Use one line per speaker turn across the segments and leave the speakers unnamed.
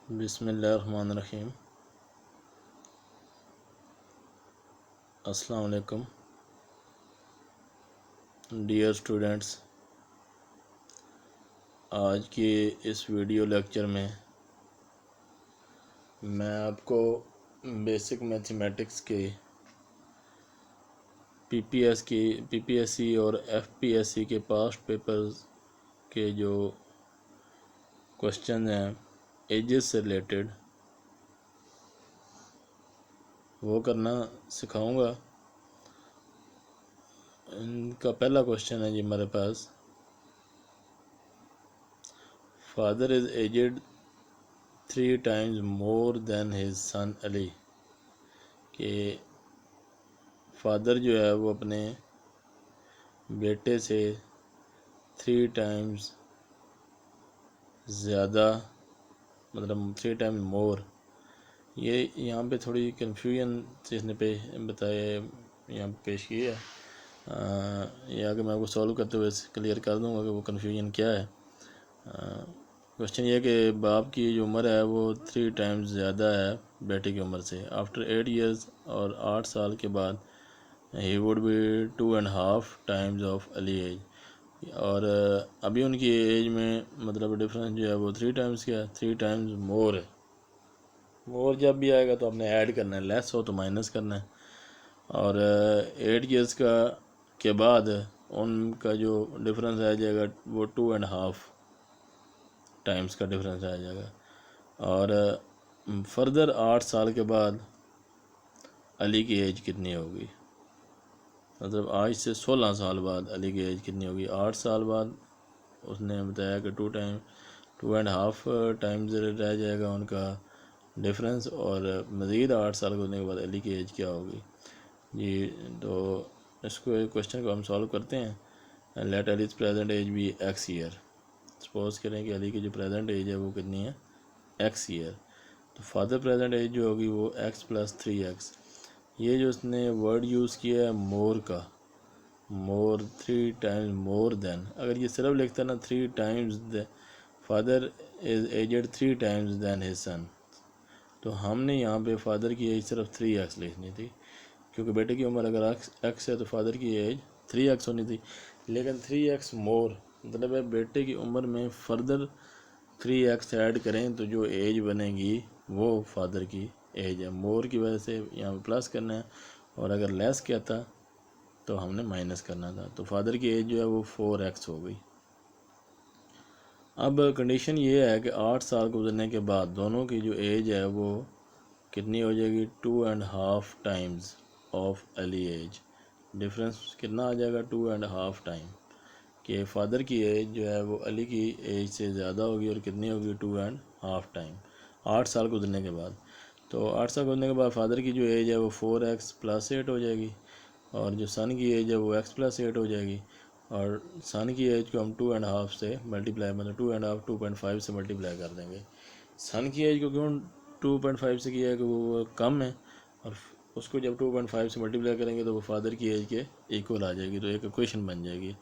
बिस्मिल्लाहिर्रहमानिर्रहीम। अस्सलाम वालेकुम डियर स्टूडेंट्स। आज के इस वीडियो लेक्चर में मैं आपको बेसिक मैथमेटिक्स के पीपीएससी और एफपीएससी के पास्ट पेपर्स के जो क्वेश्चन हैं एजेस से रिलेटेड वो करना सिखाऊंगा। इनका पहला क्वेश्चन है जी हमारे पास, father is aged 3 times more than his son Ali. कि फादर जो है वो अपने बेटे से 3 times ज़्यादा, मतलब 3 times मोर। ये यहाँ पे थोड़ी कन्फ्यूजन से इसने पे बताया, यहाँ पे पेश की है। ये आगे मैं आपको सॉल्व करते हुए क्लियर कर दूँगा कि वो कन्फ्यूजन क्या है। क्वेश्चन ये कि बाप की जो उम्र है वो 3 times ज़्यादा है बेटे की उम्र से। आफ्टर 8 years और 8 साल के बाद he would be 2.5 times of Ali age. और अभी उनकी एज में मतलब डिफरेंस जो है वो 3 times क्या है, 3 times मोर है। मोर जब भी आएगा तो आपने ऐड करना है, लेस हो तो माइनस करना है। और 8 years का के बाद उनका जो डिफरेंस आ जाएगा वो 2.5 times का डिफरेंस आ जाएगा। और फर्दर 8 साल के बाद अली की एज कितनी होगी, मतलब आज से 16 साल बाद अली की एज कितनी होगी। 8 साल बाद उसने बताया कि 2.5 times रह जाएगा उनका डिफरेंस, और मज़ीद 8 साल होने के बाद अली की एज क्या होगी जी। तो इसको क्वेश्चन को हम सॉल्व करते हैं। Let Ali's present age be x year. Suppose करें कि अली की जो प्रेजेंट एज है वो कितनी है, एक्स ईयर। तो फादर प्रेजेंट एज जो होगी वो एक्स प्लस 3x। ये जो उसने वर्ड यूज़ किया है मोर का, मोर 3 times मोर देन, अगर ये सिर्फ लिखता ना 3 times father is aged 3 times then his son, तो हमने यहाँ पे फादर की एज सिर्फ 3x लिखनी थी, क्योंकि बेटे की उम्र अगर x है तो फादर की एज 3x होनी थी। लेकिन 3x मोर मतलब है बेटे की उम्र में फर्दर 3x ऐड करें तो जो एज बनेगी वो फादर की एज है। मोर की वजह से यहाँ पे प्लस करना है, और अगर लेस कहता तो हमने माइनस करना था। तो फादर की एज जो है वो 4x हो गई। अब कंडीशन ये है कि 8 साल गुजरने के बाद दोनों की जो एज है वो कितनी हो जाएगी, 2.5 times of Ali age. Difference कितना आ जाएगा, 2.5 टाइम। कि फादर की एज जो है वो अली की एज से ज़्यादा होगी, और कितनी होगी, 2.5 टाइम 8 साल गुजरने के बाद। तो 8 साल गुजरने के बाद फादर की जो एज है वो 4x प्लस 8 हो जाएगी, और जो सन की एज है वो x प्लस 8 हो जाएगी। और सन की एज को हम 2.5 से मल्टीप्लाई, मतलब 2.5 2.5 से मल्टीप्लाई कर देंगे। सन की एज को क्यों 2.5 से किया है कि वो कम है, और उसको जब 2.5 से मल्टीप्लाई करेंगे तो वो फादर की एज के इक्वल आ जाएगी। तो एक इक्वेशन बन जाएगी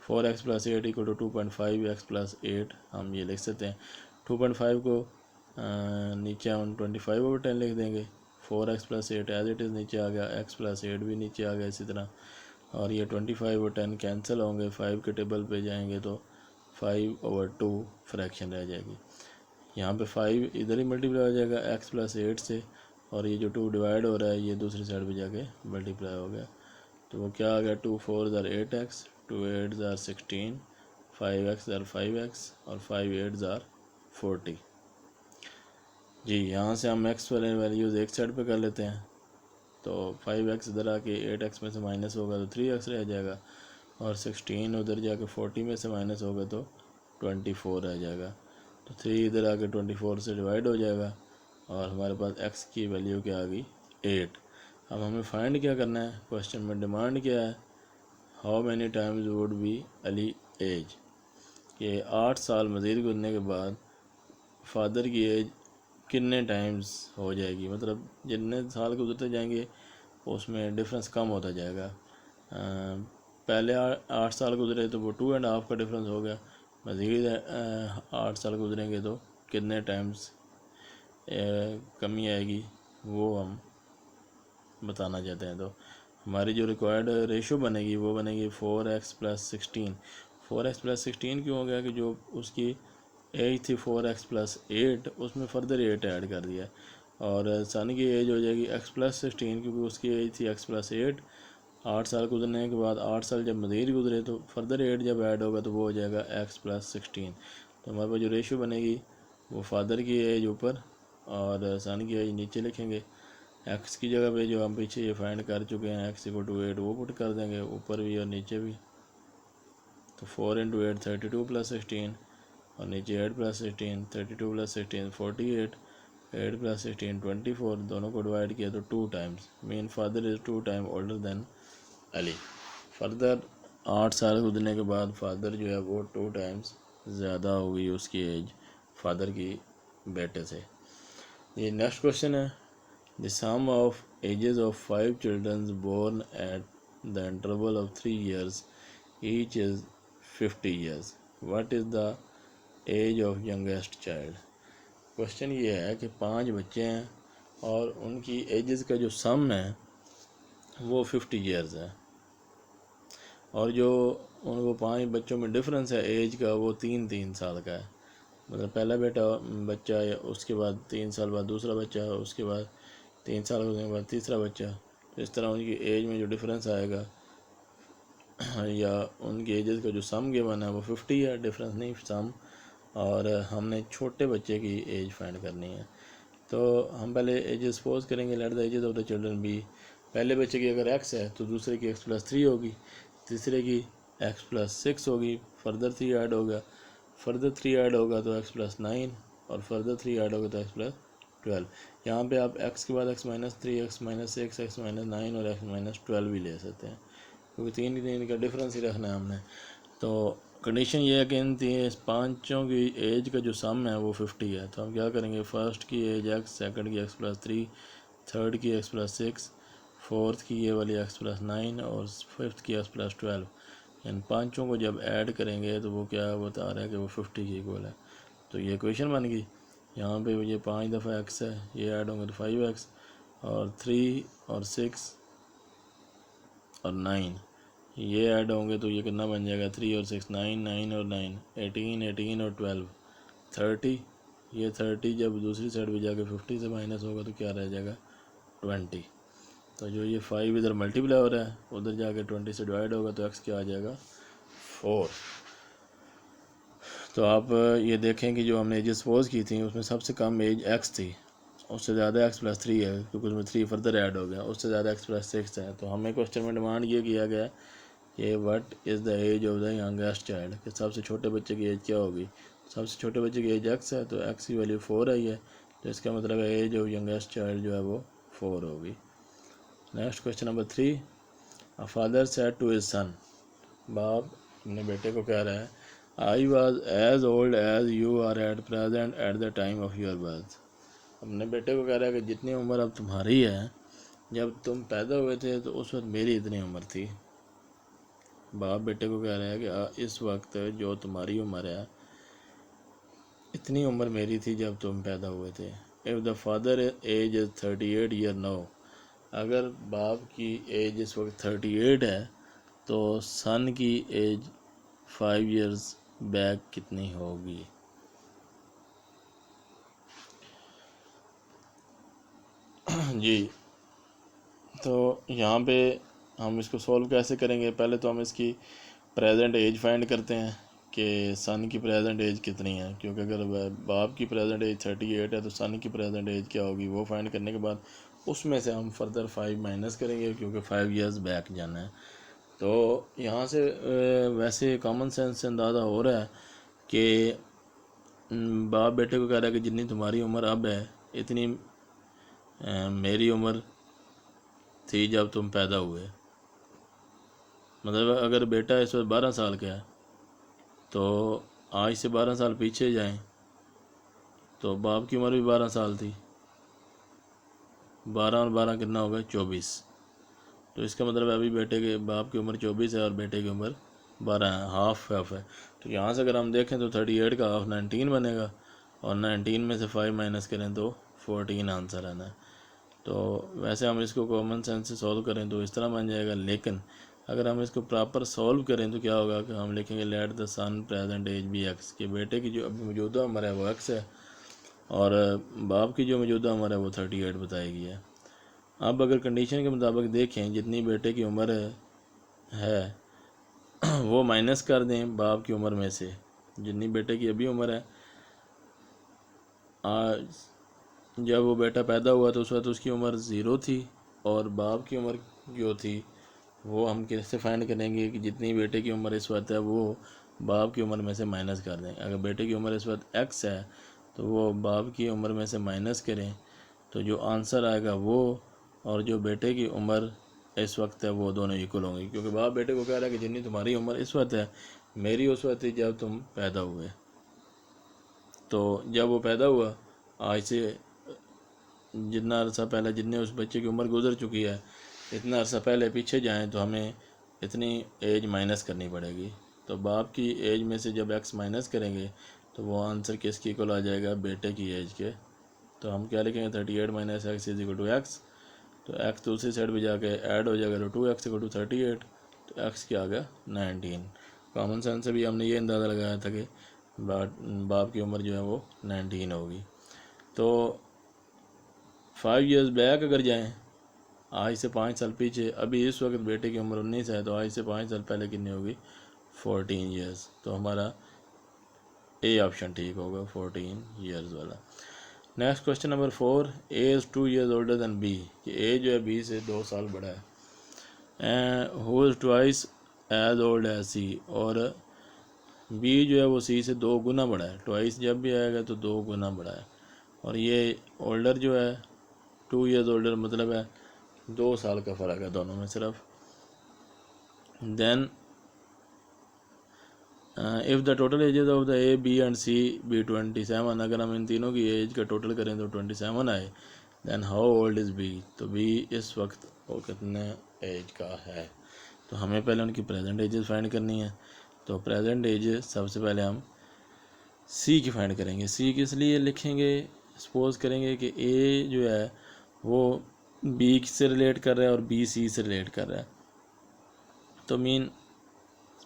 4x plus 8 equal to 2.5x plus 8। हम ये लिख सकते हैं 2.5 को नीचे हम 25/10 लिख देंगे। 4x plus 8 as it is नीचे आ गया, x प्लस 8 भी नीचे आ गया इसी तरह। और ये 25/10 कैंसिल होंगे, 5 के टेबल पे जाएंगे तो 5/2 फ्रैक्शन रह जाएगी। यहाँ पे 5 इधर ही मल्टीप्लाई हो जाएगा x प्लस 8 से, और ये जो 2 डिवाइड हो रहा है ये दूसरी साइड पे जाके मल्टीप्लाई हो गया। तो वो क्या आ गया, 2 4 ज़ार 8x, 2 8 ज़ार 16, 5x ज़ार 5x, और 5 8 ज़ार 40 जी। यहाँ से हम x वाले वैल्यूज़ एक साइड पे कर लेते हैं। तो 5x इधर आके 8x में से माइनस होगा तो 3x रह जाएगा, और 16 उधर जाके 40 में से माइनस होगा तो 24 रह जाएगा। तो 3 इधर आके 24 से डिवाइड हो जाएगा, और हमारे पास x की वैल्यू क्या आ गई, 8। अब हमें फाइंड क्या करना है, क्वेश्चन में डिमांड क्या है, how many times would be Ali age. कि 8 साल मज़ीद गुजरने के बाद फादर की एज कितने टाइम्स हो जाएगी, मतलब जितने साल गुजरते जाएंगे उसमें डिफरेंस कम होता जाएगा। पहले 8 साल गुजरे तो वो 2.5 का डिफरेंस हो गया, मज़ीद 8 साल गुजरेंगे तो कितने टाइम्स कमी आएगी वो हम बताना चाहते हैं। तो हमारी जो रिक्वायर्ड रेशो बनेगी वो बनेगी 4x + 16। 4x + 16 क्यों हो गया कि जो उसकी एज थी 4x + 8 उसमें फर्दर 8 ऐड कर दिया, और सन की एज हो जाएगी x + 16 क्योंकि उसकी एज थी x + 8। 8 साल गुजरने के बाद 8 साल जब मज़ीद गुजरे तो फर्दर 8 जब ऐड होगा तो वो हो जाएगा x + 16। तो हमारे पास जो रेशो बनेगी वो फादर की एज ऊपर और सन की एज नीचे लिखेंगे। x की जगह पे जो हम पीछे ये फाइंड कर चुके हैं x = 8 वो पुट कर देंगे ऊपर भी और नीचे भी। तो 4 × 8 32 + 16 और नीचे 8 + 16 32 + 16 48 8 + 16 24। दोनों को डिवाइड किया तो 2 times mean father is 2 time older than Ali. Further 8 साल गुजरने के बाद फादर जो है वो 2 टाइम्स ज़्यादा हो गई उसकी एज फादर की बेटे से। ये नेक्स्ट क्वेश्चन है, the sum of ages of 5 children born at the interval of 3 years each is 50 years। What is the age of youngest child. Question ये है कि 5 बच्चे हैं और उनकी एजेस का जो सम है वो 50 years है, और जो उनको 5 बच्चों में डिफरेंस है एज का वो 3-3 साल का है। मतलब पहला बच्चा है, उसके बाद 3 साल बाद दूसरा बच्चा है, उसके बाद 3 साल होने के बाद तीसरा बच्चा। तो इस तरह उनकी एज में जो डिफरेंस आएगा या उनकी एजेस का जो सम गिवन है वो 50 है, डिफरेंस नहीं सम। और हमने छोटे बच्चे की एज फाइंड करनी है। तो हम पहले एजेस सपोज करेंगे, let the ages of the children be. पहले बच्चे की अगर x है तो दूसरे की x + 3 होगी, तीसरे की x + 6 होगी, फर्दर 3 ऐड होगा, फर्दर 3 ऐड होगा तो x + 9 और फर्दर 3 ऐड होगा तो x + 12। यहाँ पे आप x के बाद x - 3 x - 6 x - 9 और x - 12 भी ले सकते हैं क्योंकि 3 का डिफरेंस ही रखना है हमने। तो कंडीशन ये है कि इन 5 की एज का जो सम है वो 50 है। तो हम क्या करेंगे, फर्स्ट की एज x, सेकंड की x + 3, थर्ड की x + 6, फोर्थ की ये वाली x + 9 और फिफ्थ की x + 12। इन 5 को जब ऐड करेंगे तो वो क्या बता रहा है कि वो 50 के इक्वल है। तो ये इक्वेशन बन गई। यहाँ पे ये 5 दफ़ा x है, ये ऐड होंगे तो 5x, और 3 और 6 और 9 ये ऐड होंगे तो ये कितना बन जाएगा, 3 और 6 9 9 और 9 18 18 और 12 30। ये 30 जब दूसरी साइड पे जाके 50 से माइनस होगा तो क्या रह जाएगा 20। तो जो ये 5 इधर मल्टीप्लाई हो रहा है उधर जाके 20 से डिवाइड होगा तो x क्या आ जाएगा 4। तो आप ये देखें कि जो हमने एज सपोज की थी उसमें सबसे कम एज x थी, उससे ज़्यादा x + 3 है क्योंकि उसमें 3 फर्दर ऐड हो गया, उससे ज़्यादा x + 6 है। तो हमें क्वेश्चन में डिमांड ये किया गया कि what is the age of the youngest child, कि सबसे छोटे बच्चे की एज क्या होगी। सबसे छोटे बच्चे की एज x है तो x की वैल्यू 4 आई है, तो इसका मतलब है एज ऑफ यंगेस्ट चाइल्ड जो है वो 4 होगी। Next question number 3, a father said to his son. बाप अपने बेटे को कह रहा है, I was as old as you are at present at the time of your birth. अपने बेटे को कह रहा है कि जितनी उम्र अब तुम्हारी है जब तुम पैदा हुए थे तो उस वक्त मेरी इतनी उम्र थी। बाप बेटे को कह रहा है कि इस वक्त जो तुम्हारी उम्र है इतनी उम्र मेरी थी जब तुम पैदा हुए थे। If the father age is 38 year now, अगर बाप की एज इस वक्त 38 है तो सन की एज 5 years बैक कितनी होगी। जी, तो यहाँ पे हम इसको सॉल्व कैसे करेंगे, पहले तो हम इसकी प्रेजेंट एज फाइंड करते हैं कि सन की प्रेजेंट एज कितनी है, क्योंकि अगर बाप की प्रेजेंट एज 38 है तो सन की प्रेजेंट एज क्या होगी वो फाइंड करने के बाद उसमें से हम फर्दर 5 माइनस करेंगे क्योंकि 5 years बैक जाना है। तो यहाँ से वैसे कॉमन सेंस से अंदाज़ा हो रहा है कि बाप बेटे को कह रहा है कि जितनी तुम्हारी उम्र अब है इतनी मेरी उम्र थी जब तुम पैदा हुए। मतलब अगर बेटा इस वक्त 12 साल का है तो आज से 12 साल पीछे जाएं तो बाप की उम्र भी 12 साल थी, 12 और 12 कितना होगा 24। तो इसका मतलब अभी बेटे के बाप की उम्र 24 है और बेटे की उम्र 12 है, हाफ है। तो यहाँ से अगर हम देखें तो 38 का हाफ 19 बनेगा और 19 में से 5 माइनस करें तो 14 आंसर आना है। तो वैसे हम इसको कॉमन सेंस से सॉल्व करें तो इस तरह बन जाएगा, लेकिन अगर हम इसको प्रॉपर सॉल्व करें तो क्या होगा कि हम लिखेंगे let the son present age be x, कि बेटे की जो अभी मौजूदा उम्र है वो एक्स है और बाप की जो मौजूदा उम्र है वो 38 बताई गई है। अब अगर कंडीशन के मुताबिक देखें जितनी बेटे की उम्र है वो माइनस कर दें बाप की उम्र में से, जितनी बेटे की अभी उम्र है, आज जब वो बेटा पैदा हुआ तो उस वक्त उसकी उम्र 0 थी और बाप की उम्र जो थी वो हम कैसे फाइंड करेंगे कि जितनी बेटे की उम्र इस वक्त है वो बाप की उम्र में से माइनस कर दें। अगर बेटे की उम्र इस वक्त एक्स है तो वो बाप की उम्र में से माइनस करें तो जो आंसर आएगा वो और जो बेटे की उम्र इस वक्त है वो दोनों इक्वल होंगे, क्योंकि बाप बेटे को कह रहा है कि जितनी तुम्हारी उम्र इस वक्त है मेरी उस वक्त थी जब तुम पैदा हुए। तो जब वो पैदा हुआ आज से जितना अरसा पहले जितने उस बच्चे की उम्र गुजर चुकी है इतना अरसा पहले पीछे जाएं तो हमें इतनी एज माइनस करनी पड़ेगी। तो बाप की एज में से जब एक्स माइनस करेंगे तो वो आंसर किसकी इक्वल आ जाएगा, बेटे की एज के। तो हम क्या लिखेंगे 38 minus x is equal to x. तो एक्स दूसरी साइड पे जाके ऐड हो जाएगा तो 2x इक्वल टू 38, तो एक्स क्या आ गया 19। कॉमन सेंस से भी हमने ये अंदाज़ा लगाया था कि बाप की उम्र जो है वो 19 होगी। तो 5 years बैक अगर जाएं आज से 5 साल पीछे, अभी इस वक्त बेटे की उम्र 19 है तो आज से 5 साल पहले कितनी होगी 14 years। तो हमारा ए ऑप्शन ठीक होगा 14 years वाला। Next question number 4, A is 2 years older than B, कि ए जो है बी से 2 साल बड़ा है, and who is twice as old as C, और बी जो है वो सी से 2 गुना बड़ा है। ट्वाइस जब भी आएगा तो 2 गुना बड़ा है, और ये ओल्डर जो है 2 years ओल्डर मतलब है 2 साल का फ़र्क है दोनों में सिर्फ। Then if the total ages of the A B and C be 27, अगर हम इन तीनों की एज का टोटल करें तो 27 आए, then how old is B, तो बी इस वक्त वो कितने एज का है। तो हमें पहले उनकी प्रेजेंट एजेस फाइंड करनी है। तो प्रेजेंट एजेस सबसे पहले हम सी की फाइंड करेंगे। सी किस लिए लिखेंगे, सपोज करेंगे कि ए जो है वो बी से रिलेट कर रहा है और बी सी से रिलेट कर रहा है, तो मीन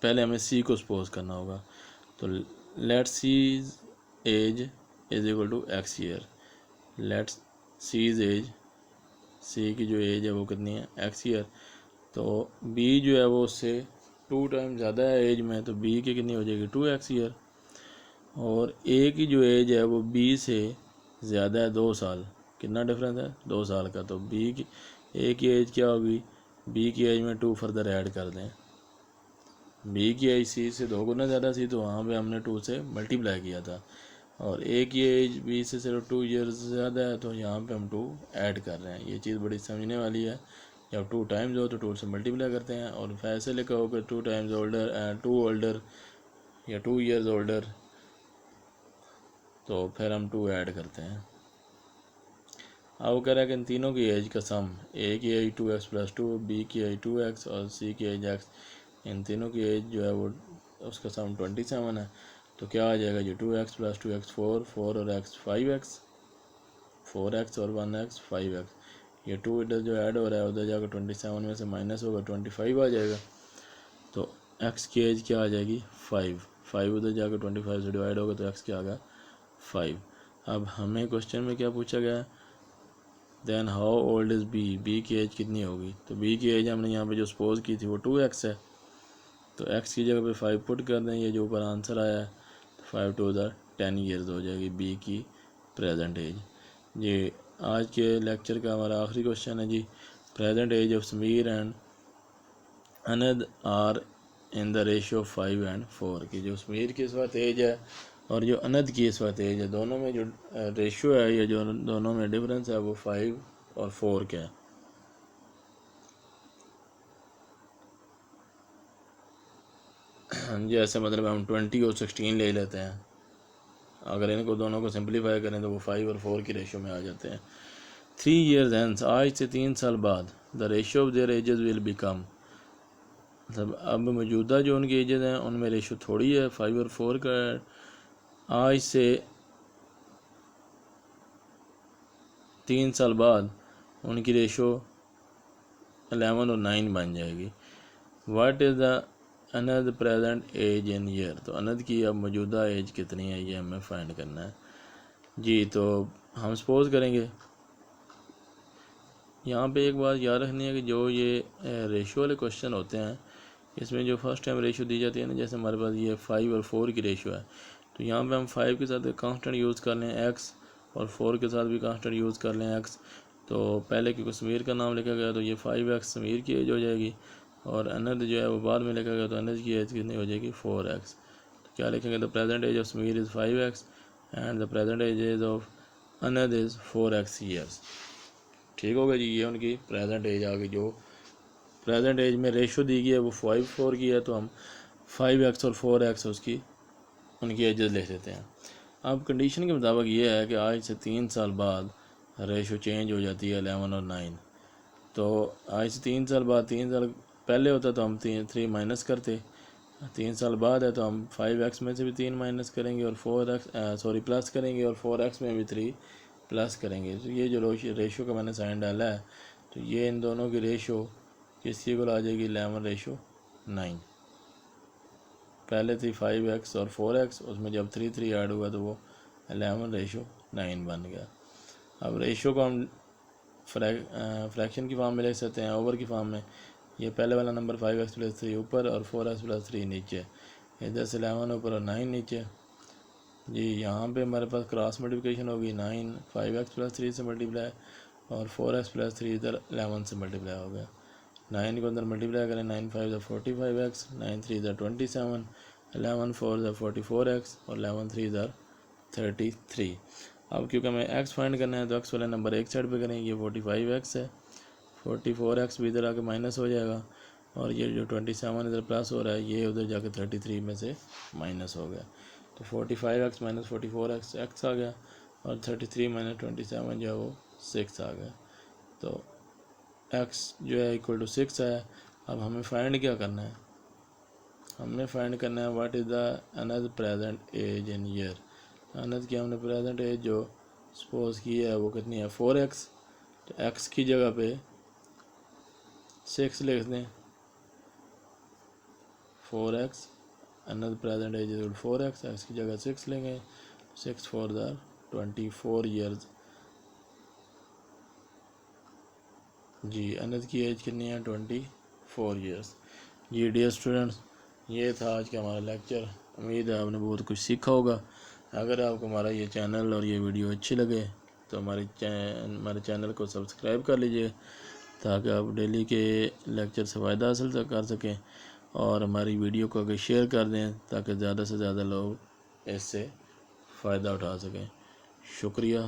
पहले हमें सी को सपोज करना होगा। तो let C age is equal to X year, let C's age, C की जो एज है वो कितनी है एक्स ईयर। तो बी जो है वो उससे 2 टाइम ज़्यादा है एज में, तो बी की कितनी हो जाएगी 2x ईयर, और ए की जो एज है वो बी से ज़्यादा है 2 साल, कितना डिफरेंस है 2 साल का। तो बी की ए की एज क्या होगी, बी की एज में 2 फर्दर ऐड कर दें, बी की एज सी से 2 गुना ज़्यादा थी तो वहाँ पे हमने 2 से मल्टीप्लाई किया था, और ए की एज बी से सिर्फ 2 ईयर्स ज़्यादा है तो यहाँ पे हम 2 ऐड कर रहे हैं। ये चीज़ बड़ी समझने वाली है। जब 2 टाइम्स हो तो 2 से मल्टीप्लाई करते हैं, और ऐसे लिखा होगा 2 टाइम्स ओल्डर 2 ओल्डर या 2 ईयर्स ओल्डर, तो फिर हम 2 ऐड करते हैं। अब वो कह रहा है कि इन तीनों की एज का सम, ए की एज 2x प्लस 2, बी की एज 2x और सी की एज x, इन तीनों की एज जो है वो उसका सम 27 है। तो क्या आ जाएगा जी 2x प्लस 2x 4 और x 5x, 4x और 1x 5x, ये 2 इधर जो ऐड हो रहा है उधर जाकर 27 में से माइनस होगा 25 आ जाएगा। तो x की एज क्या आ जाएगी 5 उधर जाकर 25 से डिवाइड होगा तो x क्या आ गया 5। अब हमें क्वेश्चन में क्या पूछा गया है, then how old is B, B की एज कितनी होगी। तो बी की एज हमने यहाँ पे जो सपोज की थी वो 2x है, तो x की जगह पे 5 पुट कर दें, ये जो ऊपर आंसर आया है तो 5 टू 10 ईयर्स हो जाएगी बी की प्रेजेंट एज। ये आज के लेक्चर का हमारा आखिरी क्वेश्चन है जी, present age of Sameer and Anand are in the ratio 5 and 4, की जो समीर की इस वक्त एज है और जो अनद की इस वक्त एज है, दोनों में जो रेशियो है या जो दोनों में डिफरेंस है वो 5 और 4 का है। जैसे मतलब हम 20 और 16 ले लेते हैं, अगर इनको दोनों को सिंपलीफाई करें तो वो 5 और 4 की रेशियो में आ जाते हैं। 3 years hence, आज से 3 साल बाद, the ratio of their edges will become, मतलब अब मौजूदा जो उनकी एजेस हैं उनमें रेशियो थोड़ी है 5 और 4 का। आज से 3 साल बाद उनकी रेशो 11 और 9 बन जाएगी। What is the Anand present age in year, तो अनद की अब मौजूदा एज कितनी है ये हमें फाइंड करना है जी। तो हम सपोज करेंगे, यहाँ पे एक बात याद रखनी है कि जो ये रेशो वाले क्वेश्चन होते हैं इसमें जो फर्स्ट टाइम रेशो दी जाती है ना, जैसे हमारे पास ये 5 और 4 की रेशो है, तो यहाँ पे हम 5 के साथ कांस्टेंट यूज़ कर लें x और 4 के साथ भी कांस्टेंट यूज़ कर लें x। तो पहले क्योंकि समीर का नाम लिखा गया तो ये 5x समीर की एज हो जाएगी, और अनद जो है वो बाद में लिखा गया तो अनद की एज कितनी हो जाएगी 4x। तो क्या लिखेंगे, the present age of Sameer is 5x and the present age of Anand is 4x years. ठीक होगा जी, ये उनकी प्रेजेंट एज आ गई। जो प्रेजेंट एज में रेशो दी गई है वो 5-4 की है, तो हम 5x और 4x उसकी उनकी एजेस लिख देते हैं। अब कंडीशन के मुताबिक ये है कि आज से 3 साल बाद रेशो चेंज हो जाती है 11 और 9। तो आज से 3 साल बाद, 3 साल पहले होता तो हम 3 माइनस करते, 3 साल बाद है तो हम 5x में से भी 3 माइनस करेंगे और प्लस करेंगे, और 4x में भी 3 प्लस करेंगे। तो ये जो रेशो का मैंने साइन डाला है, तो ये इन दोनों की रेशो किसकी इक्वल आ जाएगी, 11:9। पहले थी 5x और 4x, उसमें जब 3 ऐड हुआ तो वो 11:9 बन गया। अब रेशो को हम फ्रैक्शन की फॉर्म में लिख सकते हैं, ओवर की फॉर्म में। ये पहले वाला नंबर 5x + 3 ऊपर और 4x + 3 नीचे, इधर से 11 ऊपर और 9 नीचे जी। यहाँ पे हमारे पास क्रॉस मल्टीप्लिकेशन होगी, 9 5x + 3 से मल्टीप्लाई और 4x + 3 इधर 11 से मल्टीप्लाई हो गया। 9 को अंदर मल्टीप्लाई करें, 9 5 45x, 9 3 27, 11 4 44x और 11 3 33। अब क्योंकि हमें x फाइंड करना है तो x वाला नंबर एक साइड पे करें, ये 45x है, 44x भी इधर आके माइनस हो जाएगा, और ये जो 27 इधर प्लस हो रहा है ये उधर जाके 33 में से माइनस हो गया। तो 45x - 44x x आ गया, और 33 - 27 जो है वो 6 आ गया। तो x जो है = 6 है। अब हमें फाइंड क्या करना है, हमने फाइंड करना है what is the another present age in year. Another की हमने प्रेजेंट एज जो सपोज की है वो कितनी है, 4x। तो x की जगह पे 6 लिख दें, 4x another present age is 4x, x की जगह 6 लेंगे, 6 4 24 ईयर्स जी। अनद की एज कितनी है, 24 ईयर्स जी। डियर स्टूडेंट्स, ये था आज का हमारा लेक्चर। उम्मीद है आपने बहुत कुछ सीखा होगा। अगर आपको हमारा ये चैनल और ये वीडियो अच्छी लगे तो हमारे चैनल को सब्सक्राइब कर लीजिए, ताकि आप डेली के लेक्चर से फ़ायदा हासिल कर सकें, और हमारी वीडियो को आगे शेयर कर दें ताकि ज़्यादा से ज़्यादा लोग इससे फ़ायदा उठा सकें। शुक्रिया।